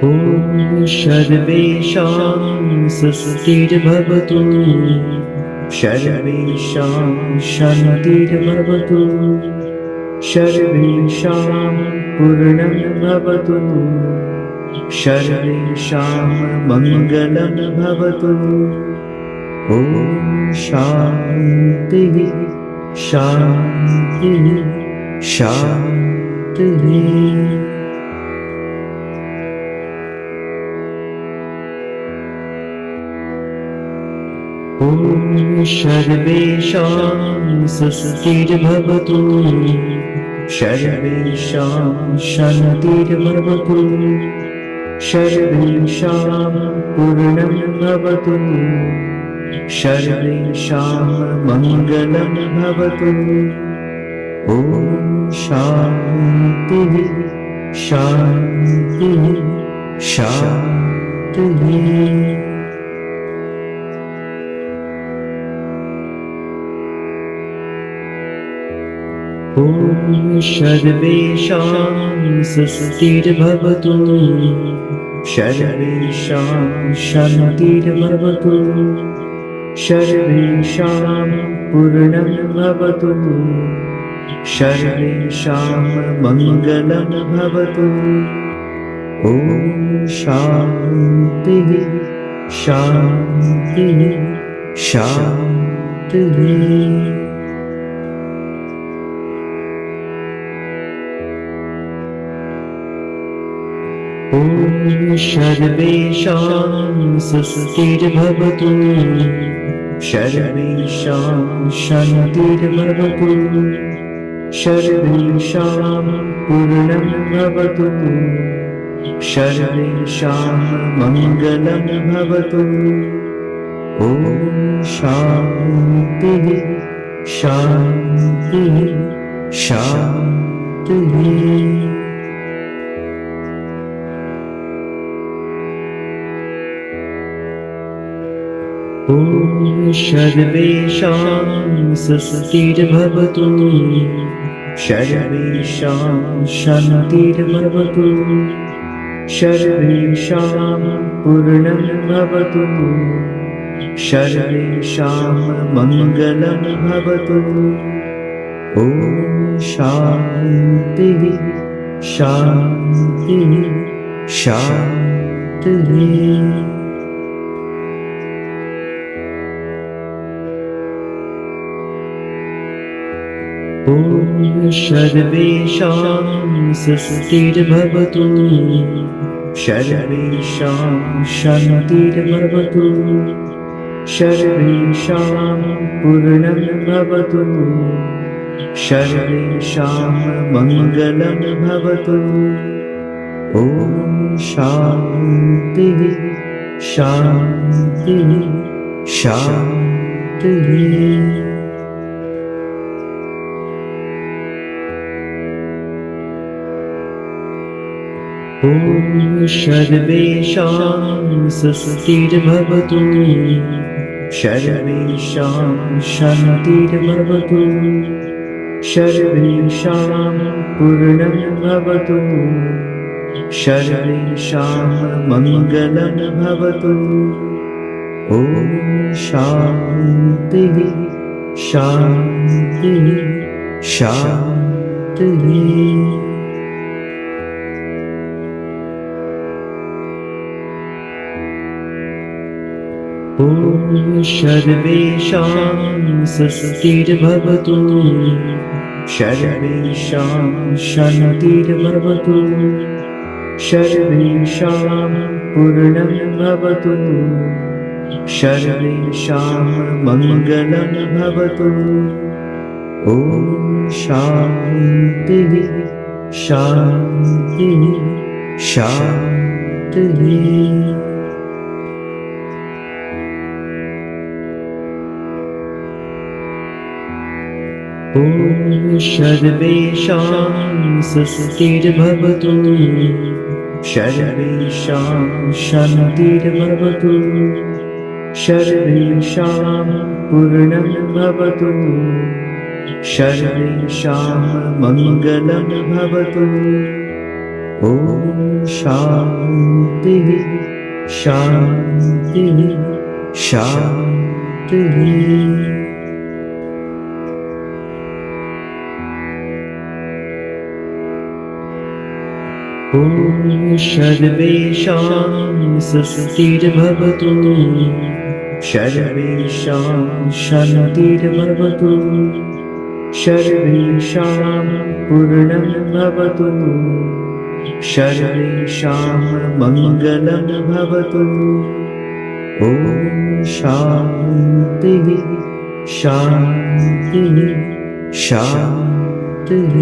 ॐ सर्वेषां स्वस्तिर्भवतु, सर्वेषां शान्तिर्भवतु, सर्वेषां पूर्णं भवतु, सर्वेषां मङ्गलं भवतु। ॐ शान्तिः शान्तिः शान्तिः। ॐ सर्वेषां स्वस्तिर्भवतु, सर्वेषां शान्तिर्भवतु, सर्वेषां पूर्णं भवतु, सर्वेषां मङ्गलं भवतु। ॐ शान्तिः शान्तिः शान्तिः। ॐ सर्वेषां स्वस्तिर्भवतु, सर्वेषां शान्तिर्भवतु, सर्वेषां पूर्णं भवतु, सर्वेषां मङ्गलं भवतु। ॐ शान्तिः शान्तिः शान्तिः। ॐ सर्वेषां स्वस्तिर्भवतु, सर्वेषां शान्तिर्भवतु, सर्वेषां पूर्णं भवतु, सर्वेषां मङ्गलं भवतु। ॐ शान्तिः शान्तिः शान्तिः। ॐ सर्वेषां स्वस्तिर्भवतु, सर्वेषां शान्तिर्भवतु, सर्वेषां पूर्णं भवतु, सर्वेषां मङ्गलं भवतु। ॐ शान्तिः शान्तिः शान्तिः। ॐ सर्वेषां स्वस्तिर्भवतु, सर्वेषां शान्तिर्भवतु, सर्वेषां पूर्णं भवतु, सर्वेषां मङ्गलं भवतु। ॐ शान्तिः शान्तिः शान्तिः। ॐ सर्वेषां स्वस्तिर्भवतु, सर्वेषां शान्तिर्भवतु, सर्वेषां पूर्णं भवतु, सर्वेषां मङ्गलं भवतु। ॐ शान्तिः शान्तिः शान्तिः। ॐ सर्वेषां स्वस्तिर्भवतु, सर्वेषां शान्तिर्भवतु, सर्वेषां पूर्णं भवतु, सर्वेषां मङ्गलं भवतु। ॐ शान्तिः शान्तिः शान्तिः। ॐ सर्वेषां स्वस्तिर्भवतु, सर्वेषां शान्तिर्भवतु, सर्वेषां पूर्णं भवतु, सर्वेषां मङ्गलं भवतु। ॐ शान्तिः शान्तिः शान्तिः। ॐ सर्वेषां स्वस्तिर्भवतु सर्वेषां शान्तिर्भवतु सर्वेषां पूर्णं भवतु सर्वेषां मङ्गलं भवतु। ॐ शान्तिः शान्तिः शान्तिः।